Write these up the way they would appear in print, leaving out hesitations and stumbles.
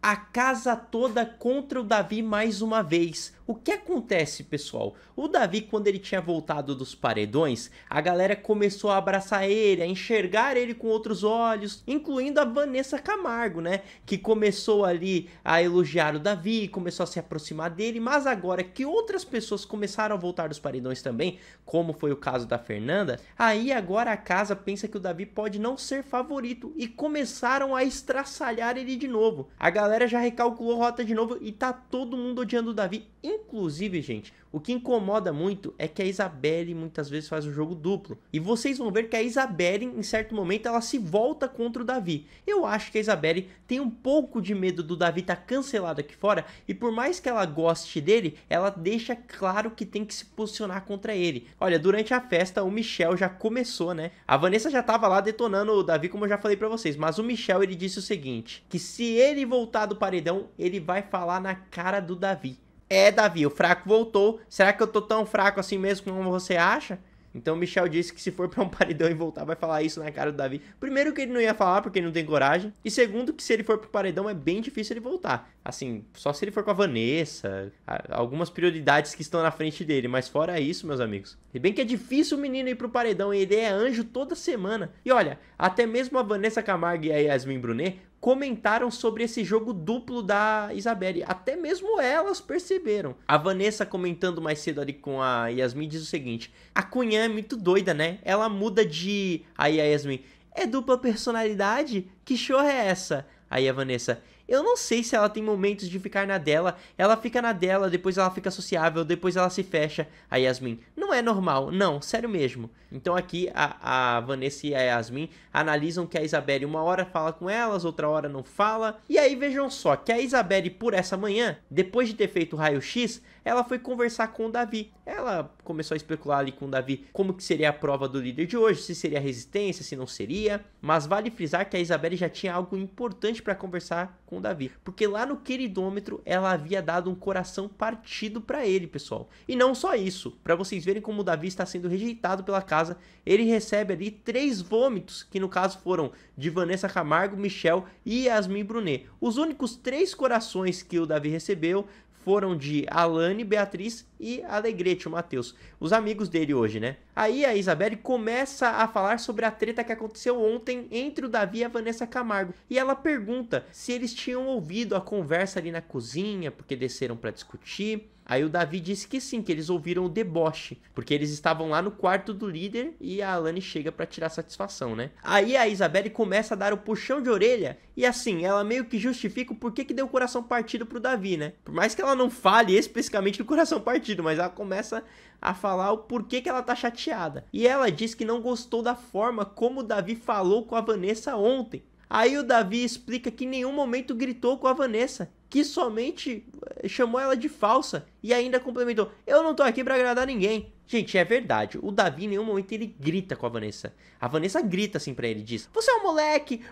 a casa toda contra o Davi mais uma vez. O que acontece, pessoal? O Davi, quando ele tinha voltado dos paredões, a galera começou a abraçar ele, a enxergar ele com outros olhos, incluindo a Vanessa Camargo, né? Que começou ali a elogiar o Davi, começou a se aproximar dele, mas agora que outras pessoas começaram a voltar dos paredões também, como foi o caso da Fernanda, aí agora a casa pensa que o Davi pode não ser favorito e começaram a estraçalhar ele de novo. A galera já recalculou rota de novo e tá todo mundo odiando o Davi. Inclusive, gente, o que incomoda muito é que a Isabelle muitas vezes faz o jogo duplo. E vocês vão ver que a Isabelle, em certo momento, ela se volta contra o Davi. Eu acho que a Isabelle tem um pouco de medo do Davi estar cancelado aqui fora. E por mais que ela goste dele, ela deixa claro que tem que se posicionar contra ele. Olha, durante a festa, o Michel já começou, né? A Vanessa já tava lá detonando o Davi, como eu já falei pra vocês. Mas o Michel, ele disse o seguinte, que se ele voltar do paredão, ele vai falar na cara do Davi. É, Davi, o fraco voltou. Será que eu tô tão fraco assim mesmo como você acha? Então o Michel disse que se for pra um paredão e voltar, vai falar isso na cara do Davi. Primeiro que ele não ia falar, porque ele não tem coragem. E segundo que se ele for pro paredão, é bem difícil ele voltar. Assim, só se ele for com a Vanessa, algumas prioridades que estão na frente dele. Mas fora isso, meus amigos, e bem que é difícil o menino ir pro paredão, e ele é anjo toda semana. E olha, até mesmo a Vanessa Camargo e a Yasmin Brunet comentaram sobre esse jogo duplo da Isabelle. Até mesmo elas perceberam. A Vanessa, comentando mais cedo ali com a Yasmin, diz o seguinte: a Cunhã é muito doida, né? Ela muda de... Aí a Yasmin: é dupla personalidade? Que show é essa? Aí a Vanessa: eu não sei se ela tem momentos de ficar na dela. Ela fica na dela, depois ela fica sociável, depois ela se fecha. A Yasmin: não é normal, não, sério mesmo. Então aqui a Vanessa e a Yasmin analisam que a Isabelle uma hora fala com elas, outra hora não fala. E aí vejam só, que a Isabelle, por essa manhã, depois de ter feito o raio-x, ela foi conversar com o Davi. Ela começou a especular ali com o Davi como que seria a prova do líder de hoje, se seria resistência, se não seria. Mas vale frisar que a Isabelle já tinha algo importante para conversar com o Davi, porque lá no queridômetro ela havia dado um coração partido para ele, pessoal. E não só isso, para vocês verem como o Davi está sendo rejeitado pela casa, ele recebe ali 3 vômitos, que no caso foram de Vanessa Camargo, Michel e Yasmin Brunet. Os únicos 3 corações que o Davi recebeu foram de Alane, Beatriz e Alegrete, o Matheus, os amigos dele hoje, né? Aí a Isabelle começa a falar sobre a treta que aconteceu ontem entre o Davi e a Vanessa Camargo. E ela pergunta se eles tinham ouvido a conversa ali na cozinha, porque desceram para discutir. Aí o Davi disse que sim, que eles ouviram o deboche, porque eles estavam lá no quarto do líder e a Alane chega pra tirar satisfação, né? Aí a Isabelle começa a dar o puxão de orelha e assim, ela meio que justifica o porquê que deu o coração partido pro Davi, né? Por mais que ela não fale especificamente do coração partido, mas ela começa a falar o porquê que ela tá chateada. E ela diz que não gostou da forma como o Davi falou com a Vanessa ontem. Aí o Davi explica que em nenhum momento gritou com a Vanessa, que somente chamou ela de falsa e ainda complementou: eu não tô aqui pra agradar ninguém. Gente, é verdade, o Davi em nenhum momento ele grita com a Vanessa. A Vanessa grita assim pra ele, diz: você é um moleque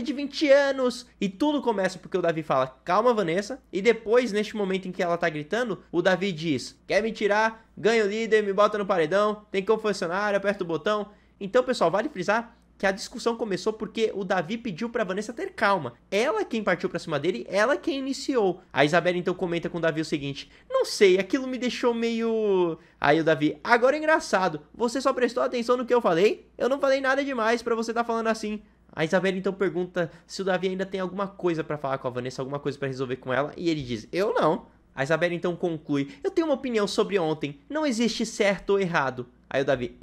de 20 anos. E tudo começa porque o Davi fala: calma, Vanessa. E depois, neste momento em que ela tá gritando, o Davi diz: quer me tirar? Ganha o líder, me bota no paredão, tem confessionário, aperta o botão. Então, pessoal, vale frisar que a discussão começou porque o Davi pediu pra Vanessa ter calma. Ela quem partiu pra cima dele, ela quem iniciou. A Isabelle então comenta com o Davi o seguinte: não sei, aquilo me deixou meio... Aí o Davi: agora é engraçado, você só prestou atenção no que eu falei? Eu não falei nada demais pra você tá falando assim. A Isabelle então pergunta se o Davi ainda tem alguma coisa pra falar com a Vanessa, alguma coisa pra resolver com ela, e ele diz: eu não. A Isabelle então conclui: eu tenho uma opinião sobre ontem, não existe certo ou errado. Aí o Davi: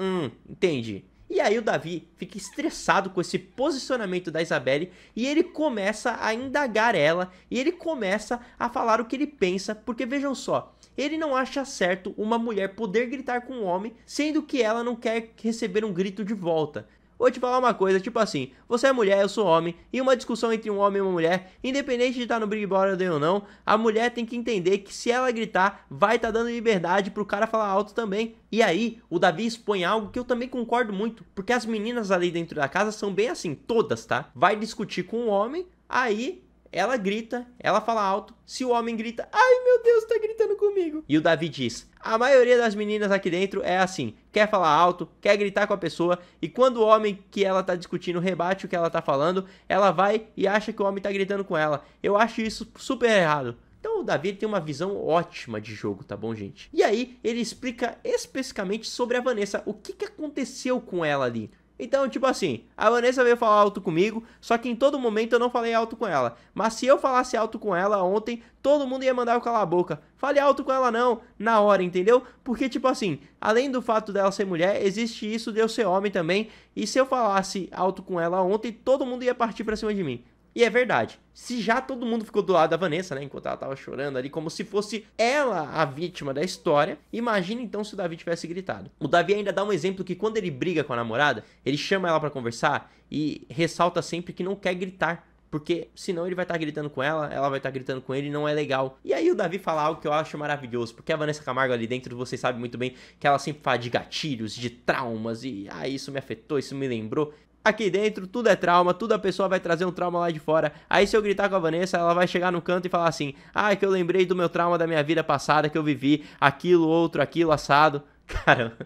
entendi. E aí o Davi fica estressado com esse posicionamento da Isabelle e ele começa a indagar ela e ele começa a falar o que ele pensa, porque vejam só, ele não acha certo uma mulher poder gritar com um homem, sendo que ela não quer receber um grito de volta. Vou te falar uma coisa, tipo assim, você é mulher, eu sou homem, e uma discussão entre um homem e uma mulher, independente de estar no Big Brother ou não, a mulher tem que entender que se ela gritar, vai estar dando liberdade pro cara falar alto também. E aí, o Davi expõe algo que eu também concordo muito, porque as meninas ali dentro da casa são bem assim, todas, tá? Vai discutir com um homem, aí ela grita, ela fala alto. Se o homem grita, ai meu Deus, tá gritando comigo. E o Davi diz, a maioria das meninas aqui dentro é assim, quer falar alto, quer gritar com a pessoa, e quando o homem que ela tá discutindo rebate o que ela tá falando, ela vai e acha que o homem tá gritando com ela. Eu acho isso super errado. Então o Davi tem uma visão ótima de jogo, tá bom, gente? E aí ele explica especificamente sobre a Vanessa, o que aconteceu com ela ali. Então, tipo assim, a Vanessa veio falar alto comigo, só que em todo momento eu não falei alto com ela. Mas se eu falasse alto com ela ontem, todo mundo ia mandar eu calar a boca. Fale alto com ela não, na hora, entendeu? Porque, tipo assim, além do fato dela ser mulher, existe isso de eu ser homem também. E se eu falasse alto com ela ontem, todo mundo ia partir pra cima de mim. E é verdade, se já todo mundo ficou do lado da Vanessa, né, enquanto ela tava chorando ali, como se fosse ela a vítima da história, imagina então se o Davi tivesse gritado. O Davi ainda dá um exemplo que quando ele briga com a namorada, ele chama ela pra conversar e ressalta sempre que não quer gritar, porque senão ele vai estar gritando com ela vai estar gritando com ele e não é legal. E aí o Davi fala algo que eu acho maravilhoso, porque a Vanessa Camargo ali dentro, vocês sabem muito bem que ela sempre fala de gatilhos, de traumas, e isso me afetou, isso me lembrou. Aqui dentro tudo é trauma, tudo a pessoa vai trazer um trauma lá de fora. Aí se eu gritar com a Vanessa, ela vai chegar no canto e falar assim, ah, é que eu lembrei do meu trauma da minha vida passada, que eu vivi aquilo, outro, aquilo, assado. Cara,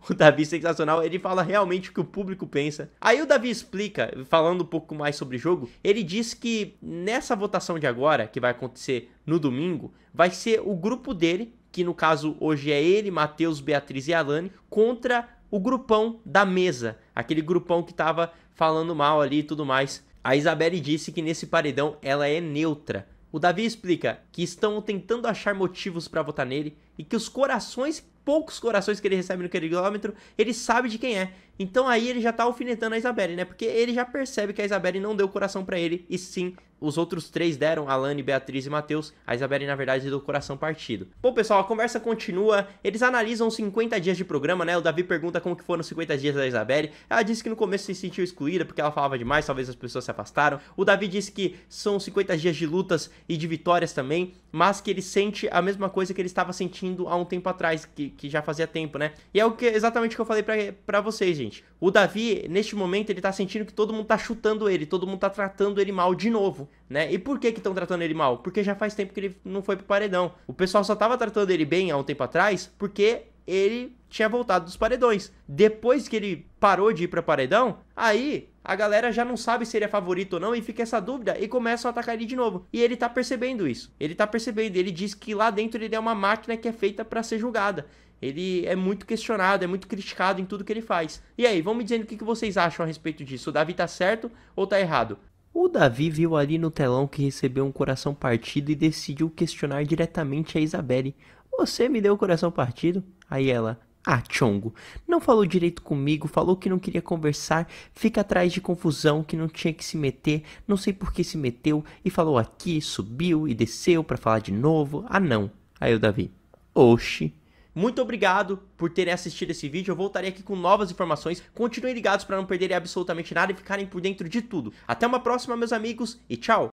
o Davi é sensacional, ele fala realmente o que o público pensa. Aí o Davi explica, falando um pouco mais sobre o jogo, ele diz que nessa votação de agora, que vai acontecer no domingo, vai ser o grupo dele, que no caso hoje é ele, Matheus, Beatriz e Alane, contra o grupão da mesa, aquele grupão que tava falando mal ali e tudo mais. A Isabelle disse que nesse paredão ela é neutra. O Davi explica que estão tentando achar motivos pra votar nele e que os corações, poucos corações que ele recebe no quilômetro, ele sabe de quem é. Então aí ele já tá alfinetando a Isabelle, né? Porque ele já percebe que a Isabelle não deu coração pra ele, e sim, os outros três deram, Alane, Beatriz e Matheus. A Isabelle, na verdade, deu coração partido. Bom, pessoal, a conversa continua. Eles analisam 50 dias de programa, né? O Davi pergunta como que foram os 50 dias da Isabelle. Ela disse que no começo se sentiu excluída porque ela falava demais, talvez as pessoas se afastaram. O Davi disse que são 50 dias de lutas e de vitórias também, mas que ele sente a mesma coisa que ele estava sentindo há um tempo atrás, que já fazia tempo, né? E é exatamente o que eu falei pra vocês, gente. O Davi, neste momento, ele tá sentindo que todo mundo tá chutando ele, todo mundo tá tratando ele mal de novo, né? E por que estão tratando ele mal? Porque já faz tempo que ele não foi pro paredão. O pessoal só tava tratando ele bem há um tempo atrás porque ele tinha voltado dos paredões. Depois que ele parou de ir pra paredão, aí a galera já não sabe se ele é favorito ou não e fica essa dúvida e começam a atacar ele de novo. E ele tá percebendo isso. Ele tá percebendo, ele diz que lá dentro ele é uma máquina que é feita pra ser julgada. Ele é muito questionado, é muito criticado em tudo que ele faz. E aí, vão me dizendo o que vocês acham a respeito disso. O Davi tá certo ou tá errado? O Davi viu ali no telão que recebeu um coração partido e decidiu questionar diretamente a Isabelle. Você me deu o coração partido? Aí ela... Ah, Chongo, não falou direito comigo, falou que não queria conversar, fica atrás de confusão, que não tinha que se meter, não sei por que se meteu, e falou aqui, subiu e desceu pra falar de novo. Ah, não. Aí o Davi... Oxi... Muito obrigado por terem assistido esse vídeo, eu voltarei aqui com novas informações. Continuem ligados para não perderem absolutamente nada e ficarem por dentro de tudo. Até uma próxima, meus amigos, e tchau!